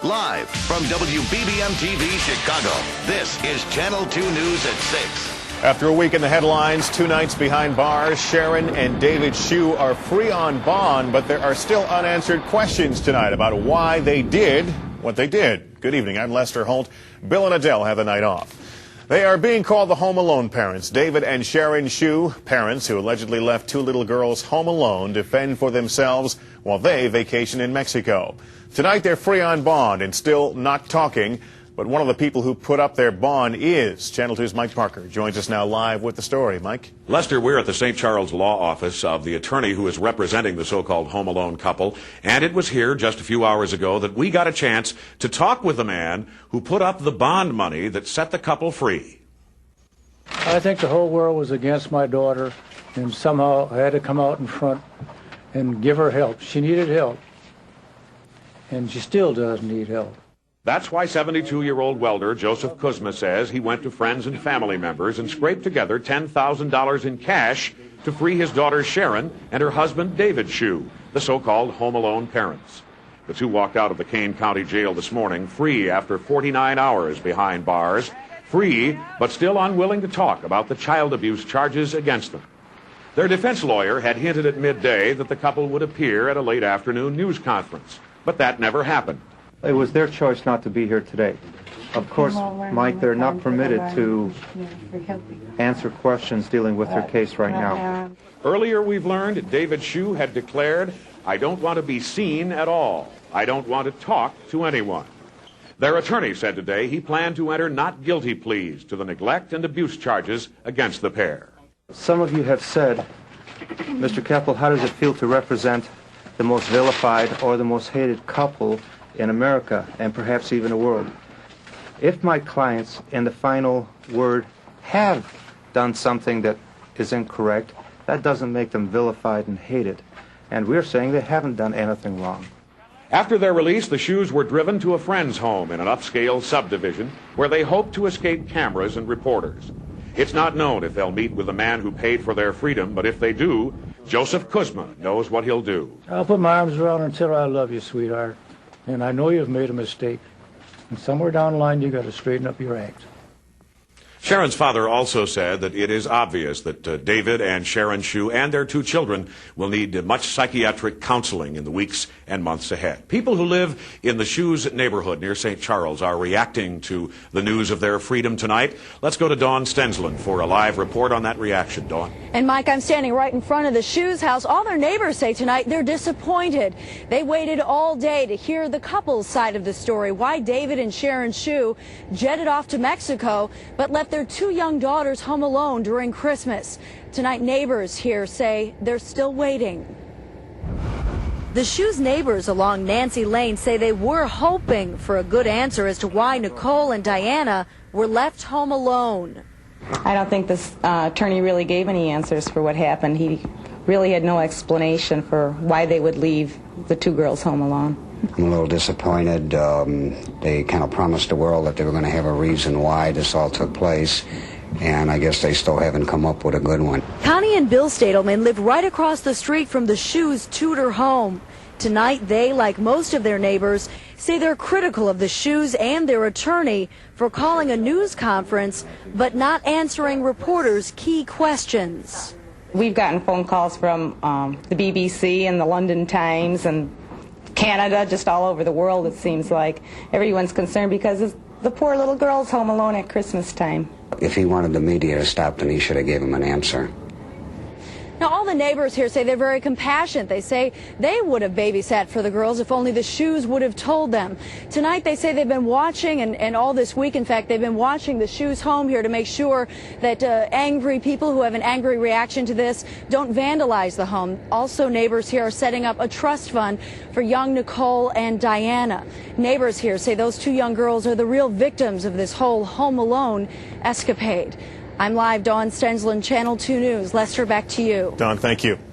Live from WBBM TV Chicago, this is Channel 2 News at 6. After a week in the headlines, 2 nights behind bars, Sharon and David Schoo are free on bond, but there are still unanswered questions tonight about why they did what they did. Good evening, I'm Lester Holt. Bill and Adele have the night off. They are being called the Home Alone parents. David and Sharon Schoo, parents who allegedly left 2 little girls home alone to fend for themselves while they vacation in Mexico. Tonight they're free on bond and still not talking, but one of the people who put up their bond is Channel 2's Mike Parker. Joins us now live with the story. Mike? Lester, we're at the St. Charles Law Office of the attorney who is representing the so-called Home Alone couple, and it was here just a few hours ago that we got a chance to talk with the man who put up the bond money that set the couple free. I think the whole world was against my daughter, and somehow I had to come out in front and give her help. She needed help, and she still does need help. That's why 72-year-old welder Joseph Kuzma says he went to friends and family members and scraped together $10,000 in cash to free his daughter Sharon and her husband David Schoo, the so-called Home Alone parents. The 2 walked out of the Kane County Jail this morning free after 49 hours behind bars, free but still unwilling to talk about the child abuse charges against them. Their defense lawyer had hinted at midday that the couple would appear at a late afternoon news conference, but that never happened. It was their choice not to be here today. Of course, Mike, they're not permitted to answer questions dealing with their case right now. Earlier we've learned David Schoo had declared, "I don't want to be seen at all. I don't want to talk to anyone." Their attorney said today he planned to enter not guilty pleas to the neglect and abuse charges against the pair. Some of you have said, Mr. Keppel, how does it feel to represent the most vilified or the most hated couple in America and perhaps even the world? If my clients in the final word have done something that is incorrect, that doesn't make them vilified and hated. And we're saying they haven't done anything wrong. After their release, the Shoos were driven to a friend's home in an upscale subdivision where they hoped to escape cameras and reporters. It's not known if they'll meet with the man who paid for their freedom, but if they do, Joseph Kuzma knows what he'll do. I'll put my arms around her and tell her I love you, sweetheart. And I know you've made a mistake. And somewhere down the line, you got to straighten up your act. Sharon's father also said that it is obvious that David and Sharon Schoo and their 2 children will need much psychiatric counseling in the weeks and months ahead. People who live in the Shoos neighborhood near St. Charles are reacting to the news of their freedom tonight. Let's go to Dawn Stensland for a live report on that reaction. Dawn. And Mike, I'm standing right in front of the Shoos house. All their neighbors say tonight they're disappointed. They waited all day to hear the couple's side of the story, why David and Sharon Schoo jetted off to Mexico but left their 2 young daughters home alone during Christmas. Tonight, neighbors here say they're still waiting. The Shoos neighbors along Nancy Lane say they were hoping for a good answer as to why Nicole and Diana were left home alone. I don't think this attorney really gave any answers for what happened. He really had no explanation for why they would leave the 2 girls home alone. I'm a little disappointed. They kind of promised the world that they were going to have a reason why this all took place, and I guess they still haven't come up with a good one. Connie and Bill Stadelman live right across the street from the Shoos' Tudor home. Tonight, they, like most of their neighbors, say they're critical of the Shoos and their attorney for calling a news conference but not answering reporters' key questions. We've gotten phone calls from the BBC and the London Times and Canada, just all over the world. It seems like everyone's concerned because the poor little girl's home alone at Christmas time. If he wanted the media to stop, then he should have given him an answer. Now, all the neighbors here say they're very compassionate. They say they would have babysat for the girls if only the Shoos would have told them. Tonight, they say they've been watching, and all this week, in fact, they've been watching the Shoos home here to make sure that angry people who have an angry reaction to this don't vandalize the home. Also, neighbors here are setting up a trust fund for young Nicole and Diana. Neighbors here say those 2 young girls are the real victims of this whole Home Alone escapade. I'm live, Dawn Stensland, Channel 2 News. Lester, back to you. Dawn, thank you.